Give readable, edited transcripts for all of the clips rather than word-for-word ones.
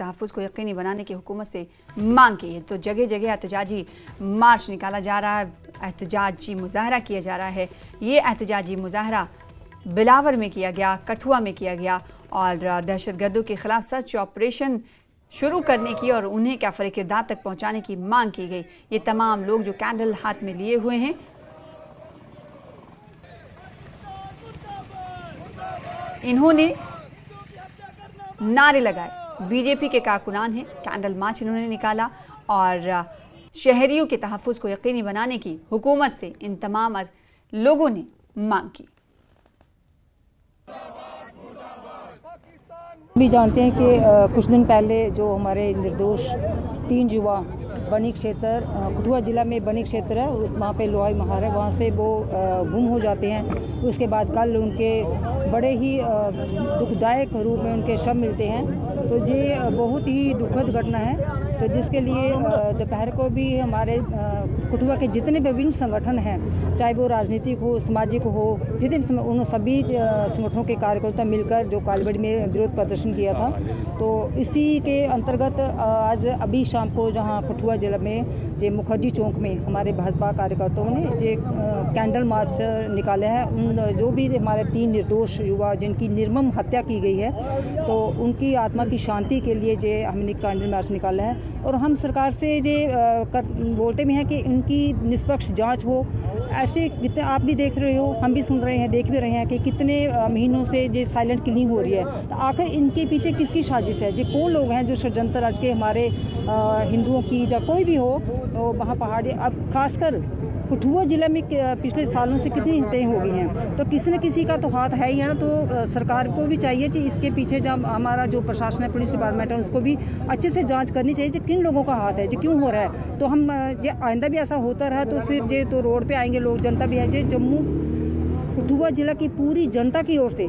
तहफ़्फ़ुज़ को यकीनी बनाने की हुकूमत से मांग की है। तो जगह जगह एहतजाजी मार्च निकाला जा रहा है, एहतजाजी मुजाहरा किया जा रहा है। ये एहतजाजी मुजाहरा बिलावर में किया गया, कठुआ में किया गया और दहशतगर्दों के खिलाफ सर्च ऑपरेशन शुरू करने की और उन्हें कैफर किरदार तक पहुंचाने की मांग की गई। ये तमाम लोग जो कैंडल हाथ में लिए हुए हैं, इन्होंने नारे लगाए। बीजेपी के कारकुनान हैं, कैंडल मार्च इन्होंने निकाला और शहरियों के तहफ़्फ़ुज़ को यकीनी बनाने की हुकूमत से इन तमाम लोगों ने मांग की। भी जानते हैं कि कुछ दिन पहले जो हमारे निर्दोष 3 युवा बनी क्षेत्र कठुआ ज़िला में बनी क्षेत्र है, वहाँ पे लोहाई महार है, वहाँ से वो गुम हो जाते हैं। उसके बाद कल उनके बड़े ही दुखदायक रूप में उनके शव मिलते हैं। तो ये बहुत ही दुखद घटना है। तो जिसके लिए दोपहर को भी हमारे कठुआ के जितने विभिन्न संगठन हैं, चाहे वो राजनीतिक हो, सामाजिक हो, जितने उन सभी संगठनों के कार्यकर्ता मिलकर जो कालबेड़ में विरोध प्रदर्शन किया था, तो इसी के अंतर्गत आज अभी शाम को जहां कठुआ जिला में जे मुखर्जी चौक में हमारे भाजपा कार्यकर्ताओं ने जे कैंडल मार्च निकाला है। उन जो भी हमारे 3 निर्दोष युवा जिनकी निर्मम हत्या की गई है, तो उनकी आत्मा की शांति के लिए जे हमने कैंडल मार्च निकाला है। और हम सरकार से जे बोलते भी हैं कि इनकी निष्पक्ष जांच हो। ऐसे कितने आप भी देख रहे हो, हम भी सुन रहे हैं, देख भी रहे हैं कि कितने महीनों से जो साइलेंट किलिंग हो रही है। तो आखिर इनके पीछे किसकी साजिश है? जो कौन लोग हैं जो षड्यंत्र आज के हमारे हिंदुओं की या कोई भी हो, तो वहाँ पहाड़ी, अब खासकर कठुआ जिला में पिछले सालों से कितनी हत्याएं हो गई हैं। तो किसी न किसी का तो हाथ है ही है ना। तो सरकार को भी चाहिए कि इसके पीछे जब हमारा जो प्रशासन है, पुलिस डिपार्टमेंट है, उसको भी अच्छे से जांच करनी चाहिए कि किन लोगों का हाथ है, जो क्यों हो रहा है। तो हम ये आइंदा भी ऐसा होता रहा तो फिर ये तो रोड पे आएंगे लोग, जनता भी है। जो जम्मू कठुआ जिला की पूरी जनता की ओर से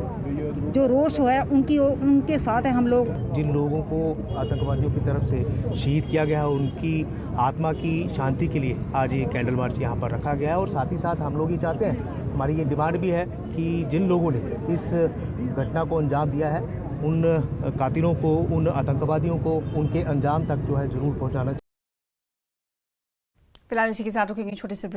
जो रोष है उनके साथ है हम लोग। जिन लोगों को आतंकवादियों की तरफ से शहीद किया गया है, उनकी आत्मा की शांति के लिए आज ये कैंडल मार्च यहाँ पर रखा गया है। और साथ ही साथ हम लोग ये चाहते हैं, हमारी ये डिमांड भी है कि जिन लोगों ने इस घटना को अंजाम दिया है, उन कातिलों को, उन आतंकवादियों को उनके अंजाम तक जो है ज़रूर पहुँचाना चाहिए। फिलहाल इसी के साथ रुकेंगे छोटे से